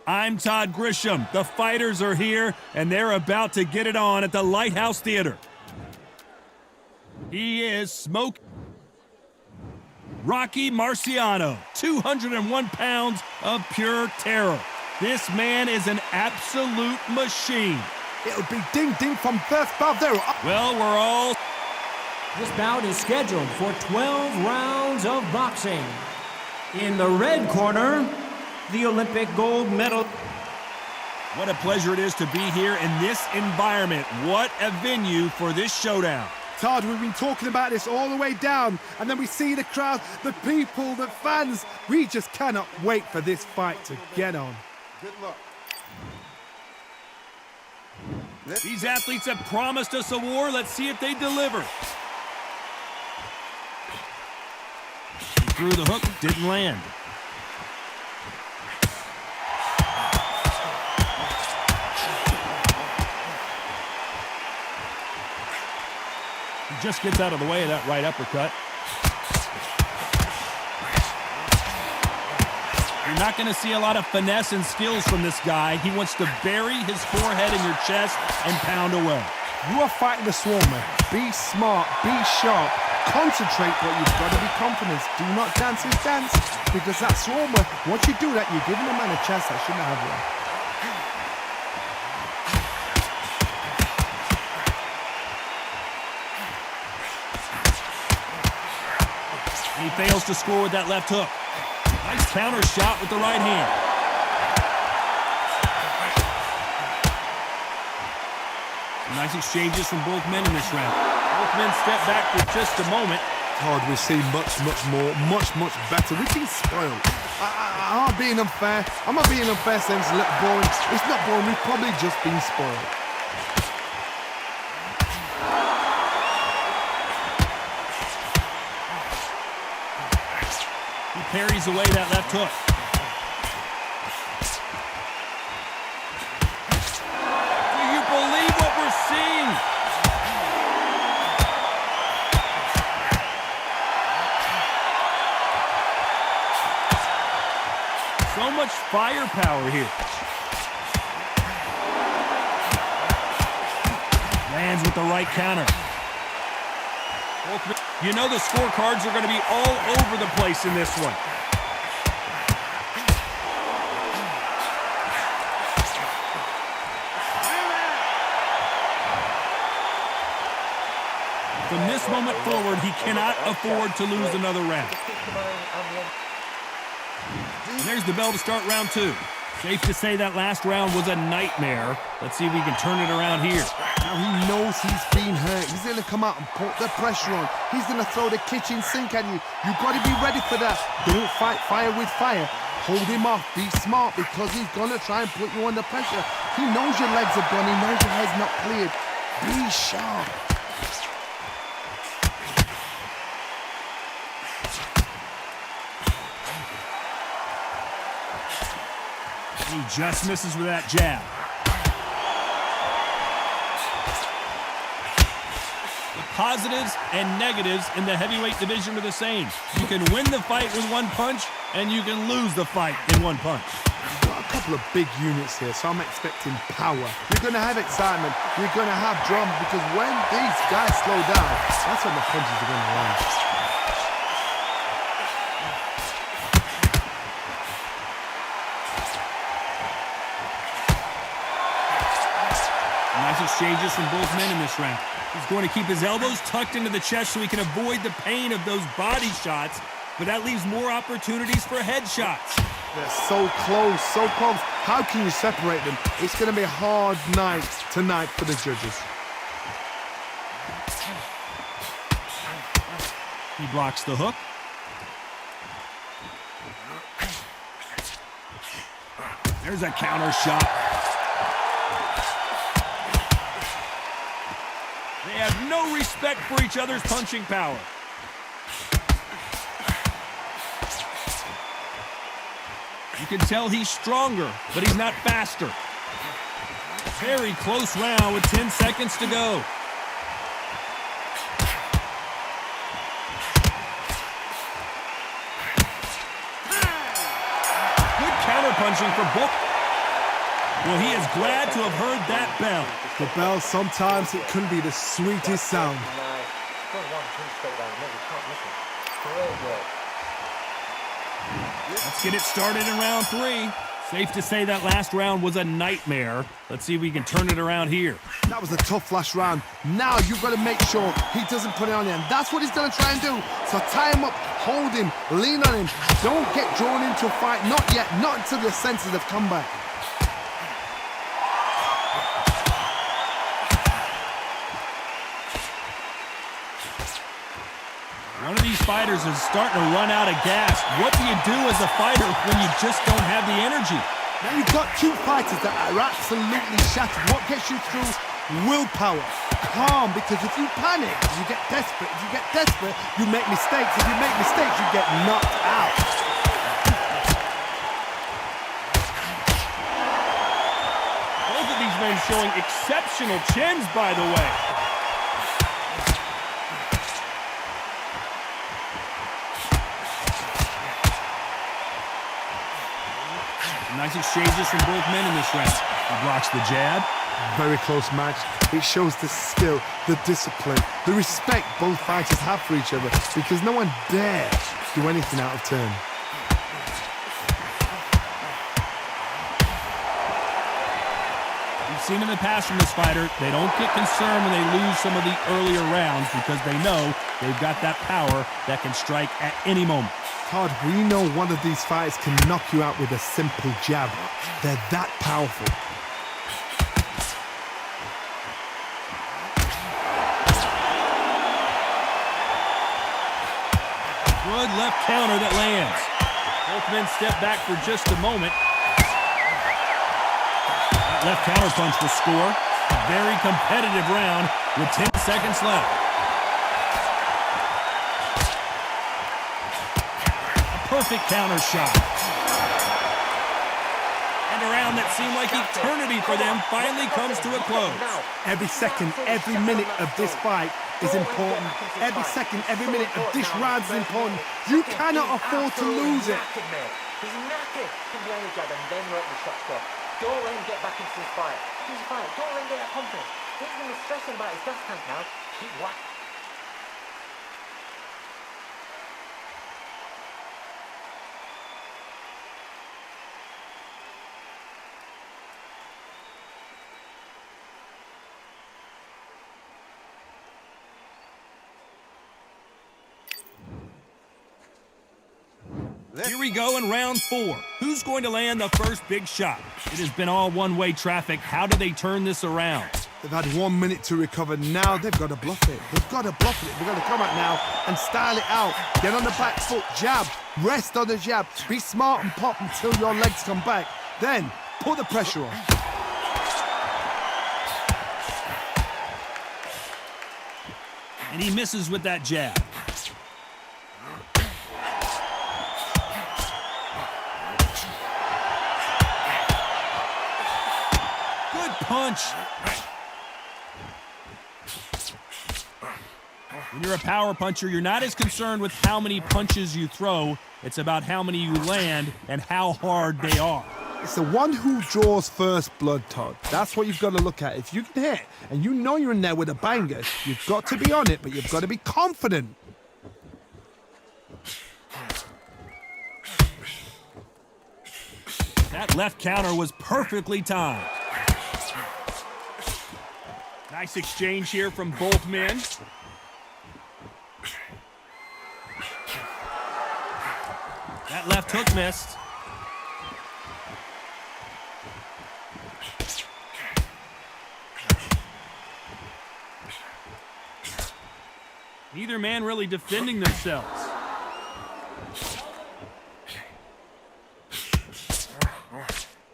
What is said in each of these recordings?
I'm Todd Grisham. The fighters are here, and they're about to get it on at the Lighthouse Theater. He is Smokin. Rocky Marciano, 201 pounds of pure terror. This man is an absolute machine. It'll be ding-ding from first bout there. Well, we're all... This bout is scheduled for 12 rounds of boxing. In the red corner, the Olympic gold medal. What a pleasure it is to be here in this environment. What a venue for this showdown. Todd, we've been talking about this all the way down, and then we see the crowd, the people, the fans. We just cannot wait for this fight to get on. Good luck. These athletes have promised us a war. Let's see if they deliver. He threw the hook, didn't land. He just gets out of the way of that right uppercut. You're not going to see a lot of finesse and skills from this guy. He wants to bury his forehead in your chest and pound away. You are fighting the Swarmer. Be smart, be sharp, concentrate, but you've got to be confident. Do not dance his dance, because that Swarmer, once you do that, you're giving a man a chance that shouldn't have one. He fails to score with that left hook. Nice counter shot with the right hand. Some nice exchanges from both men in this round. Both men step back for just a moment. Todd, we've seen much more, much better. We've been spoiled. I'm not being unfair. I'm not being unfair saying it's a little boring. It's not boring. We've probably just been spoiled. He parries away that left hook. Do you believe what we're seeing? So much firepower here. Lands with the right counter. You know the scorecards are going to be all over the place in this one. From this moment forward, he cannot afford to lose another round. And there's the bell to start round two. Safe to say that last round was a nightmare. Let's see if we can turn it around here. Now he knows he's been hurt. He's going to come out and put the pressure on. He's going to throw the kitchen sink at you. You've got to be ready for that. Don't fight fire with fire. Hold him off. Be smart, because he's going to try and put you under pressure. He knows your legs are gone. He knows your head's not cleared. Be sharp. He just misses with that jab. The positives and negatives in the heavyweight division are the same. You can win the fight with one punch, and you can lose the fight in one punch. You've got a couple of big units here, so I'm expecting power. You're going to have excitement. You're going to have drama, because when these guys slow down, that's when the punches are going to land. Nice exchanges from both men in this round. He's going to keep his elbows tucked into the chest so he can avoid the pain of those body shots, but that leaves more opportunities for headshots. They're so close, so close. How can you separate them? It's going to be a hard night tonight for the judges. He blocks the hook. There's a counter shot. They have no respect for each other's punching power. You can tell he's stronger, but he's not faster. Very close round with 10 seconds to go. Good counter punching for both. Well, he is glad to have heard that bell. The bell, sometimes it can be the sweetest sound. Let's get it started in round 3. Safe to say that last round was a nightmare. Let's see if we can turn it around here. That was a tough last round. Now you've got to make sure he doesn't put it on you, and that's what he's going to try and do. So tie him up, hold him, lean on him. Don't get drawn into a fight. Not yet. Not until your senses have come back. One of these fighters is starting to run out of gas. What do you do as a fighter when you just don't have the energy? Now you've got two fighters that are absolutely shattered. What gets you through? Willpower. Calm, because if you panic, you get desperate. If you get desperate, you make mistakes. If you make mistakes, you get knocked out. Both of these men showing exceptional chins, by the way. Nice exchanges from both men in this round. He blocks the jab. Very close match. It shows the skill, the discipline, the respect both fighters have for each other, because no one dares do anything out of turn. We've seen in the past from this fighter, they don't get concerned when they lose some of the earlier rounds because they know they've got that power that can strike at any moment. Todd, we know one of these fighters can knock you out with a simple jab. They're that powerful. Good left counter that lands. Both men step back for just a moment. That left counter punch will score. A very competitive round with 10 seconds left. Perfect counter shot. And a round that seemed like eternity for them finally comes to a close. Every second, every minute of this fight is important. Every second, every minute of this round is important. You cannot afford to lose it. He's knackered from behind the jab and then let the shot go. Don't let him get back into this fight. This fight, don't let him get that confidence. He's going to be stressing about his gas tank now. Keep whacking. Here we go in round 4. Who's going to land the first big shot? It has been all one-way traffic. How do they turn this around? They've had 1 minute to recover. Now they've got to bluff it. They've got to bluff it. They've got to come out now and style it out. Get on the back foot, jab, rest on the jab. Be smart and pop until your legs come back. Then put the pressure on. And he misses with that jab. Punch. When you're a power puncher, you're not as concerned with how many punches you throw. It's about how many you land and how hard they are. It's the one who draws first blood, Todd. That's what you've got to look at. If you can hit and you know you're in there with a banger, you've got to be on it, but you've got to be confident. That left counter was perfectly timed. Nice exchange here from both men. That left hook missed. Neither man really defending themselves.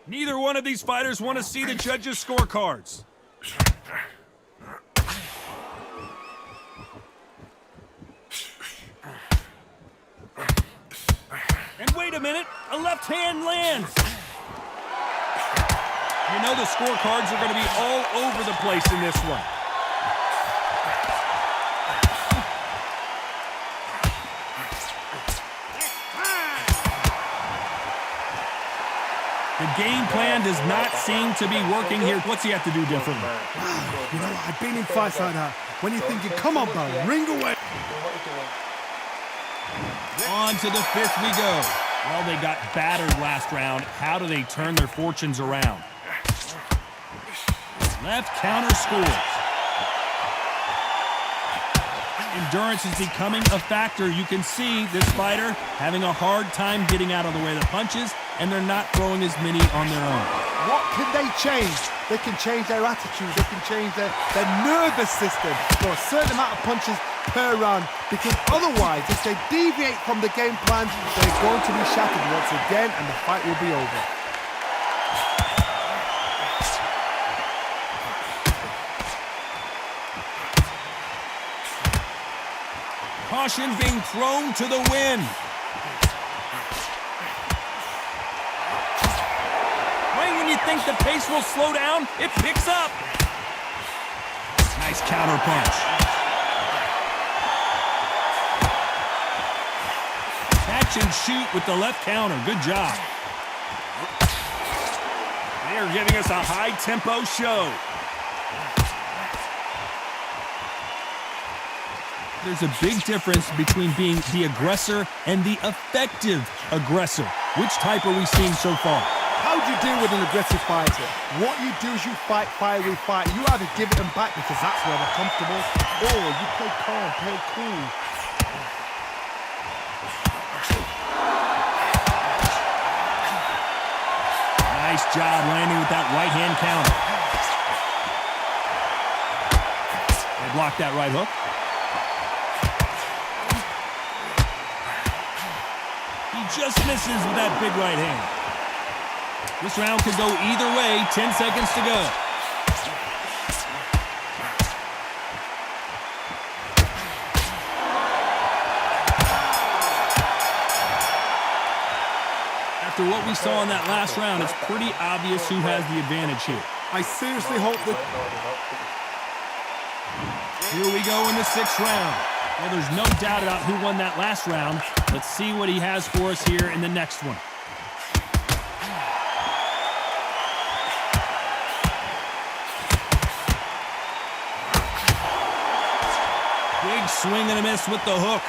Neither one of these fighters want to see the judges' scorecards. And wait a minute, a left hand lands. You know the scorecards are going to be all over the place in this one. The game plan does not seem to be working here. What's he have to do differently? Wow, you know what? I've been in fights like that. When you're thinking, come on, bro, ring away. On to the fifth we go. Well, they got battered last round. How do they turn their fortunes around? Left counter scores. Endurance is becoming a factor. You can see this fighter having a hard time getting out of the way of the punches, and they're not throwing as many on their own. What can they change? They can change their attitude. They can change their nervous system for a certain amount of punches per round, because otherwise, if they deviate from the game plan, they're going to be shattered once again, and the fight will be over. Caution being thrown to the wind. Right when you think the pace will slow down, it picks up. Nice counter punch. Catch and shoot with the left counter. Good job. They are giving us a high-tempo show. There's a big difference between being the aggressor and the effective aggressor. Which type are we seeing so far? How do you deal with an aggressive fighter? What you do is you fight fire with fire. You either give it them back because that's where they're comfortable, or you play calm, play cool. Nice job landing with that right hand counter. They blocked that right hook. Just misses with that big right hand. This round could go either way. 10 seconds to go. After what we saw in that last round, it's pretty obvious who has the advantage here. I seriously hope that... Here we go in the sixth round. Well, there's no doubt about who won that last round. Let's see what he has for us here in the next one. Big swing and a miss with the hook.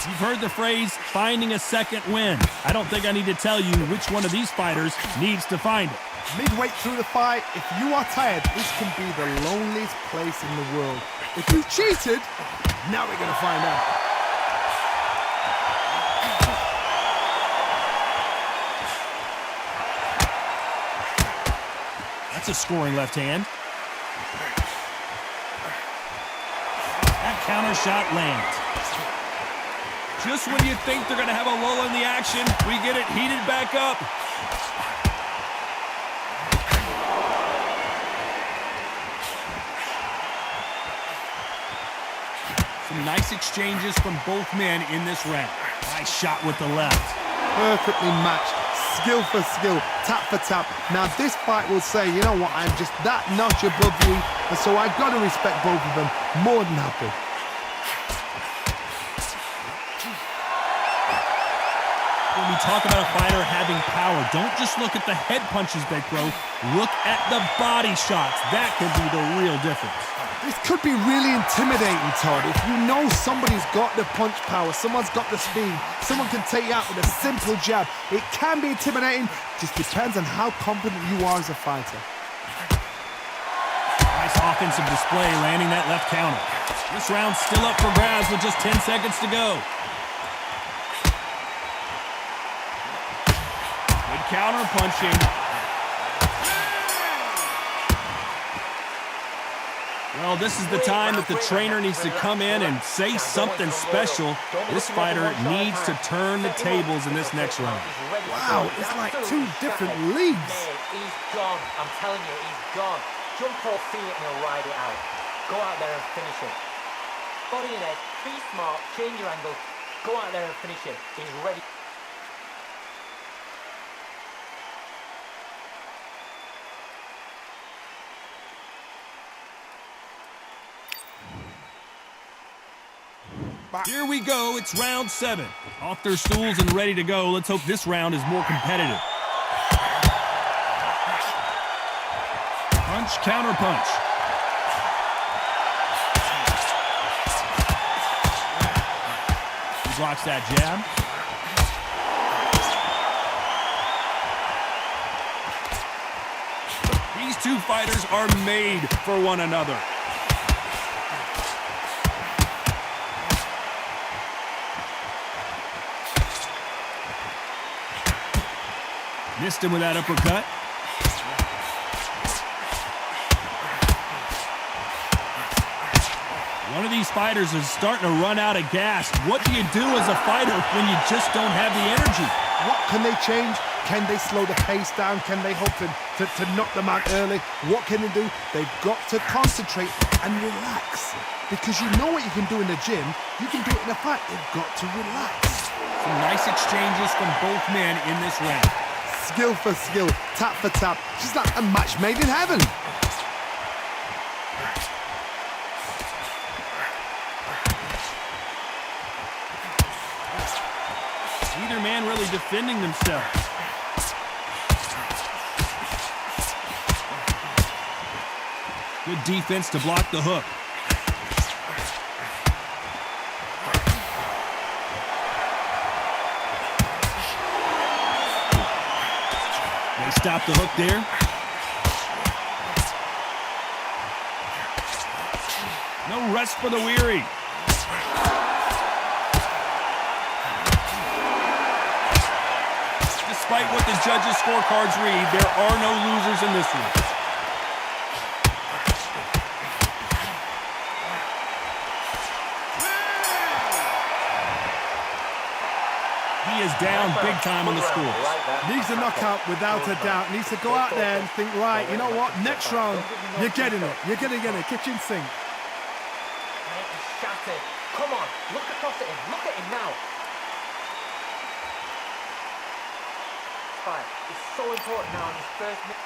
You've heard the phrase, finding a second win. I don't think I need to tell you which one of these fighters needs to find it. Midway through the fight, if you are tired, this can be the loneliest place in the world. If you cheated, now we're going to find out. That's a scoring left hand. That counter shot lands. Just when you think they're going to have a lull in the action, we get it heated back up. Some nice exchanges from both men in this round. Nice shot with the left. Perfectly matched, skill for skill, tap for tap. Now this fight will say, you know what, I'm just that notch above you, and so I've got to respect both of them more than happy. When we talk about a fighter having power, don't just look at the head punches they throw. Look at the body shots. That can be the real difference. This could be really intimidating, Todd. If you know somebody's got the punch power, someone's got the speed, someone can take you out with a simple jab, it can be intimidating. Just depends on how confident you are as a fighter. Nice offensive display, landing that left counter. This round's still up for grabs with just 10 seconds to go. Good counter punching. Well, this is the time that the trainer needs to come in and say something special. This fighter needs to turn the tables in this next round. Wow, it's like two different leagues. He's gone. I'm telling you, he's gone. Jump or feel it and he'll ride it out. Go out there and finish him. Body and head, be smart, change your angle. Go out there and finish him. He's ready. Here we go. It's round 7. Off their stools and ready to go. Let's hope this round is more competitive. Punch, counter punch. He blocks that jab. These two fighters are made for one another. Missed him with that uppercut. One of these fighters is starting to run out of gas. What do you do as a fighter when you just don't have the energy? What can they change? Can they slow the pace down? Can they hope to knock them out early? What can they do? They've got to concentrate and relax. Because you know what you can do in the gym, you can do it in a fight. They've got to relax. Some nice exchanges from both men in this round. Skill for skill, tap for tap. Just like a match made in heaven. Neither man really defending themselves. Good defense to block the hook. They stop the hook there. No rest for the weary. Despite what the judges' scorecards read, there are no losers in this one. He is down big time on the scores. Needs a knockout without a doubt. Needs to go out there and think, right, you know what, next round, you're getting it. You're going to get a kitchen sink. Shattered. Come on, look across at him. Look at him now. Fight. It's so important now in his first minute.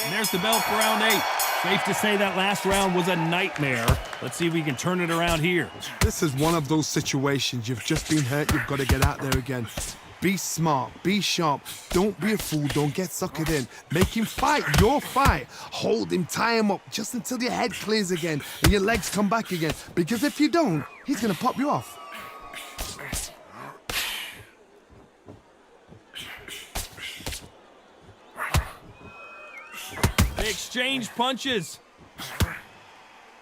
And there's the bell for round 8. Safe to say that last round was a nightmare. Let's see if we can turn it around here. This is one of those situations. You've just been hurt. You've got to get out there again. Be smart. Be sharp. Don't be a fool. Don't get suckered in. Make him fight your fight. Hold him. Tie him up just until your head clears again and your legs come back again. Because if you don't, he's going to pop you off. They exchange punches.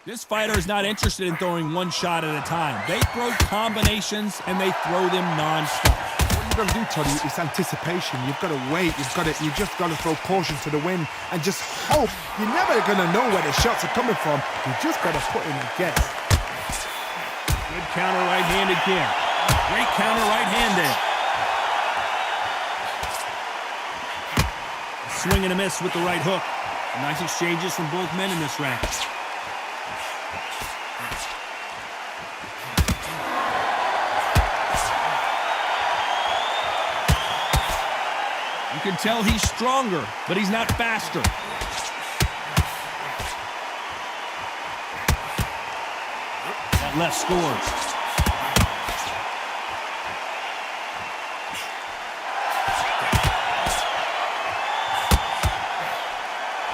This fighter is not interested in throwing one shot at a time. They throw combinations and they throw them non-stop. What you've got to do, Toddy, is anticipation. You've got to wait. You just got to throw caution to the wind and just hope. You're never going to know where the shots are coming from. You just got to put in a guess. Good counter right hand again. Great counter right hand there. A swing and a miss with the right hook. Nice exchanges from both men in this round. You can tell he's stronger, but he's not faster. That left scores.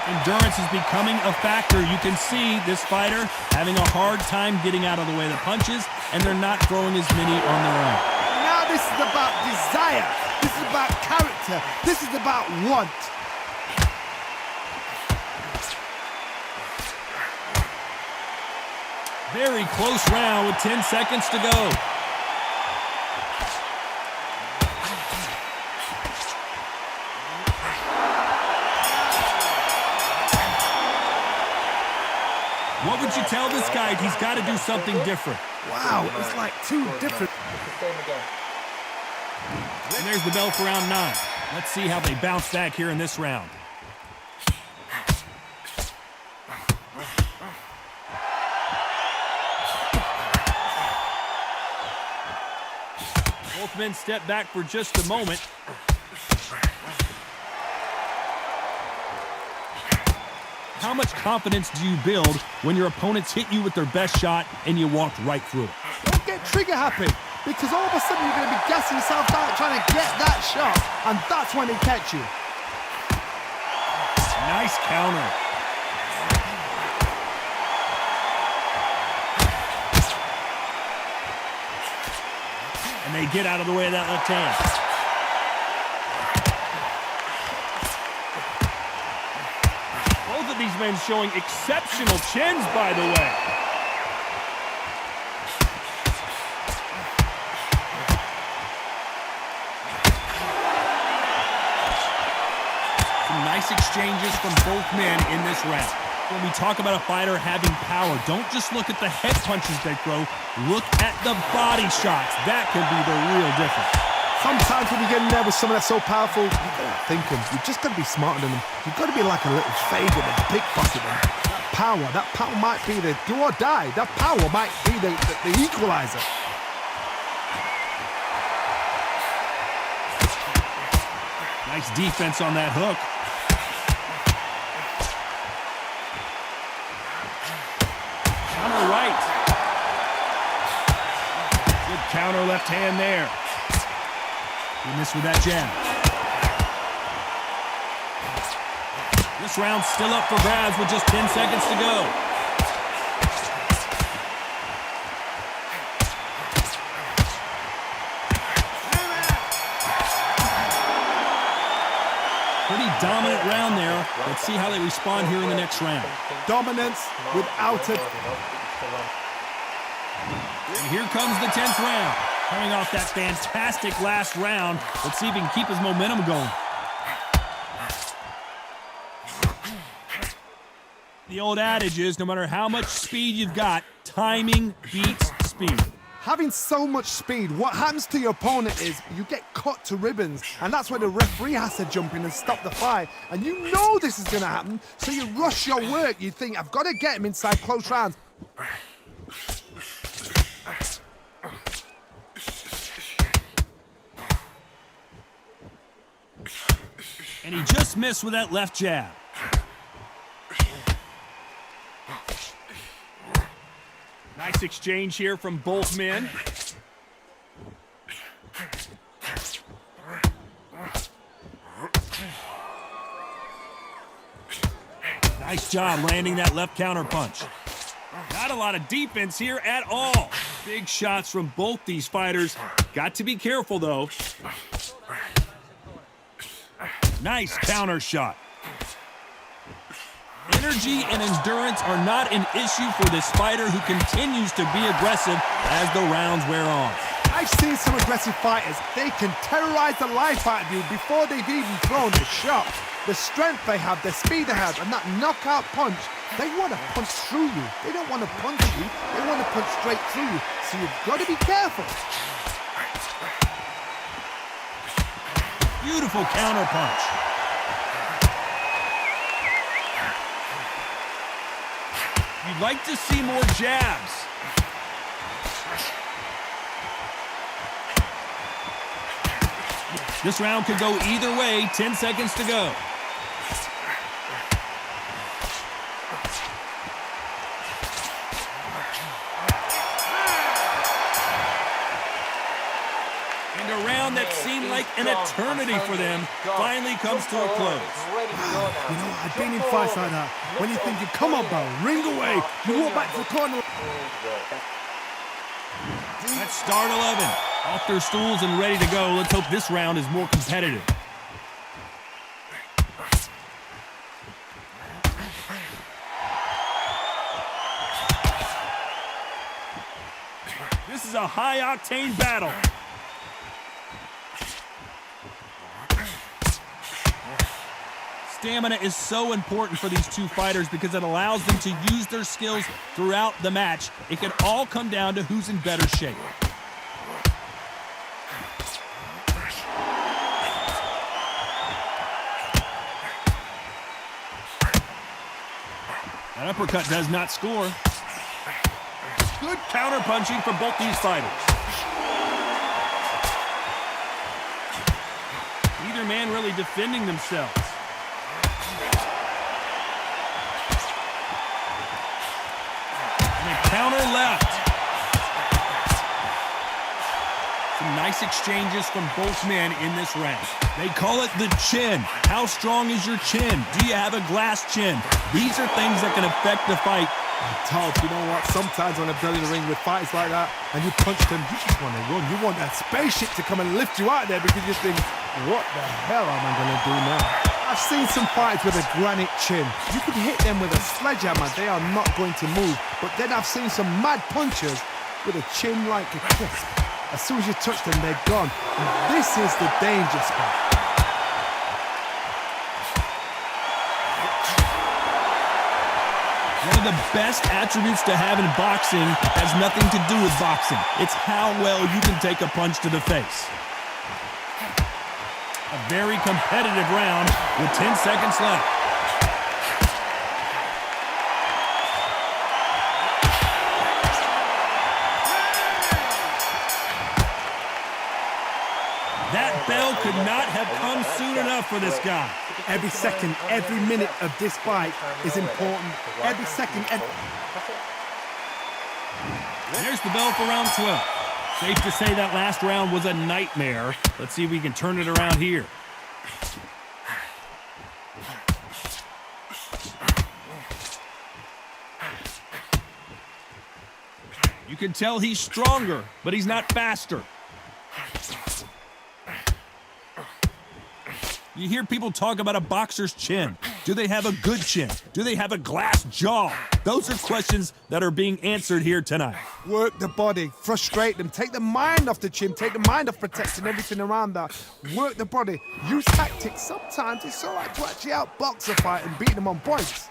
Endurance is becoming a factor. You can see this fighter having a hard time getting out of the way of the punches, and they're not throwing as many on their own. Now this is about desire. This is about character. This is about want. Very close round with 10 seconds to go. What would you tell this guy? He's got to do something different. Wow, it's like two different. And there's the bell for round 9. Let's see how they bounce back here in this round. Both men step back for just a moment. How much confidence do you build when your opponents hit you with their best shot and you walked right through it? Don't get trigger happy, because all of a sudden you're going to be gassing yourself out trying to get that shot, and that's when they catch you. Nice counter. And they get out of the way of that left hand. Both of these men showing exceptional chins, by the way. Some nice exchanges from both men in this round. When we talk about a fighter having power, don't just look at the head punches they throw. Look at the body shots. That can be the real difference. Sometimes when you get in there with someone that's so powerful, you gotta think them. You just gotta be smarter than them. You've got to be like a little Frazier and pickpocket them. That power might be the do or die. That power might be the equalizer. Nice defense on that hook. Counter right. Good counter left hand there. He missed with that jab. This round's still up for grabs with just 10 seconds to go. Pretty dominant round there. Let's see how they respond here in the next round. Dominance without it. And here comes the 10th round. Coming off that fantastic last round. Let's see if he can keep his momentum going. The old adage is, no matter how much speed you've got, timing beats speed. Having so much speed, what happens to your opponent is you get cut to ribbons, and that's where the referee has to jump in and stop the fight. And you know this is going to happen, so you rush your work. You think, I've got to get him inside close rounds. And he just missed with that left jab. Nice exchange here from both men. Nice job landing that left counter punch. Not a lot of defense here at all. Big shots from both these fighters. Got to be careful, though. Nice counter shot. Energy and endurance are not an issue for this fighter who continues to be aggressive as the rounds wear on. I've seen some aggressive fighters. They can terrorize the life out of you before they've even thrown the shot. The strength they have, the speed they have, and that knockout punch, they want to punch through you. They don't want to punch you. They want to punch straight through you. So you've got to be careful. Beautiful counter punch. You'd like to see more jabs. This round could go either way. 10 seconds to go. And a round that seemed like an eternity for them finally comes to a close. You know, I've been in fights like that. When you're thinking, come on, bro, ring away. You walk back to the corner. That's start 11. Off their stools and ready to go. Let's hope this round is more competitive. This is a high-octane battle. Stamina is so important for these two fighters because it allows them to use their skills throughout the match. It can all come down to who's in better shape. That uppercut does not score. Good counter-punching from both these fighters. Neither man really defending themselves. counter left. Some nice exchanges from both men in this round. They call it the chin. How strong is your chin? Do you have a glass chin? These are things that can affect the fight. Tough, you know what? Sometimes when I'm building a ring with fights like that and you punch them, you just want to run. You want that spaceship to come and lift you out there because you think, what the hell am I going to do now? I've seen some fighters with a granite chin. You could hit them with a sledgehammer, they are not going to move. But then I've seen some mad punchers with a chin like a crisp. As soon as you touch them, they're gone. And this is the danger spot. One of the best attributes to have in boxing has nothing to do with boxing. It's how well you can take a punch to the face. A very competitive round with 10 seconds left. That bell could not have come soon enough for this guy. Every second, every minute of this fight is important. Every second, There's the bell for round 12. Safe to say that last round was a nightmare. Let's see if we can turn it around here. You can tell he's stronger, but he's not faster. You hear people talk about a boxer's chin. Do they have a good chin? Do they have a glass jaw? Those are questions that are being answered here tonight. work the body, frustrate them, take the mind off the chin, take the mind off protecting everything around that. Work the body, use tactics. Sometimes it's all right to actually outbox a fight and beat them on points.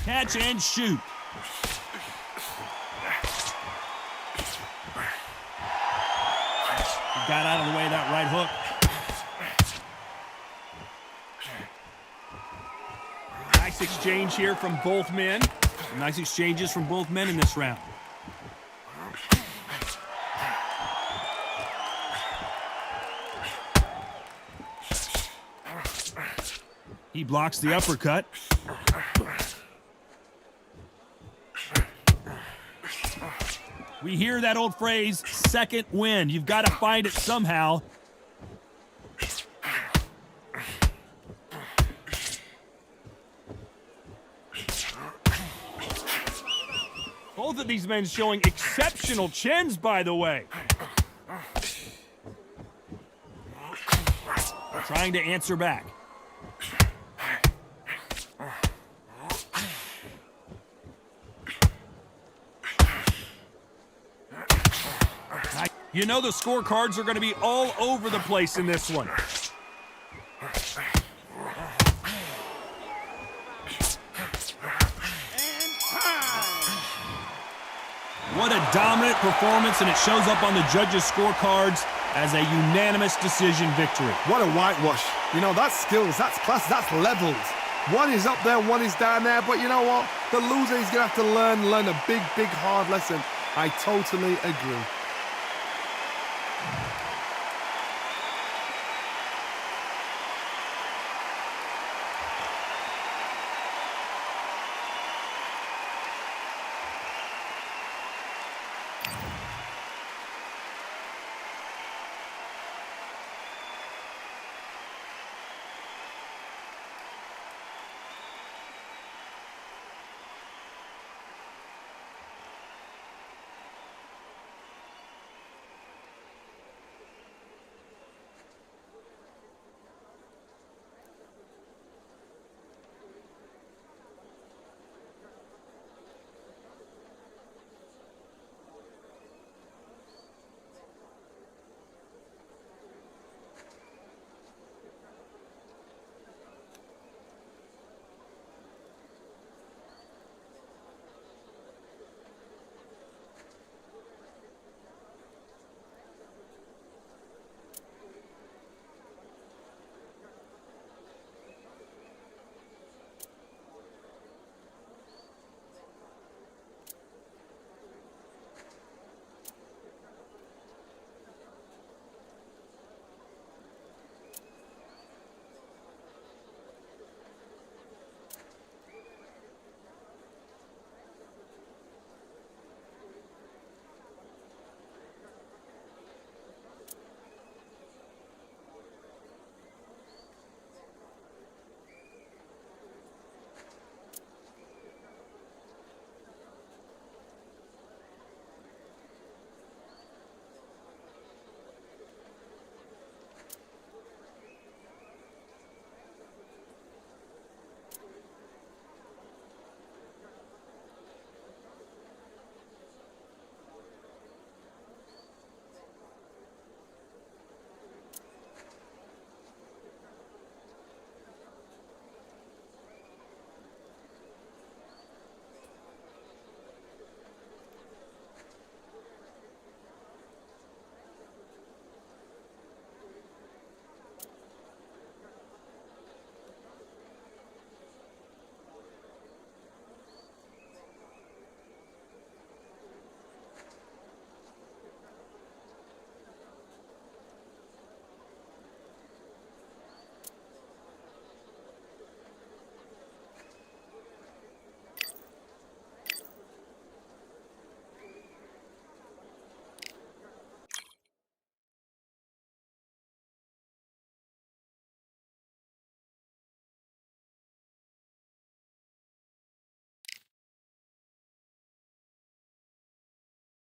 Catch and shoot. Got out of the way of that right hook. Nice exchange here from both men. Some nice exchanges from both men in this round. He blocks the uppercut. We hear that old phrase, second wind. You've got to find it somehow. Both of these men showing exceptional chins, by the way. Trying to answer back. You know the scorecards are going to be all over the place in this one. What a dominant performance, and it shows up on the judges' scorecards as a unanimous decision victory. What a whitewash. You know, that's skills, that's class, that's levels. One is up there, one is down there, but you know what? The loser is going to have to learn a big, hard lesson. I totally agree.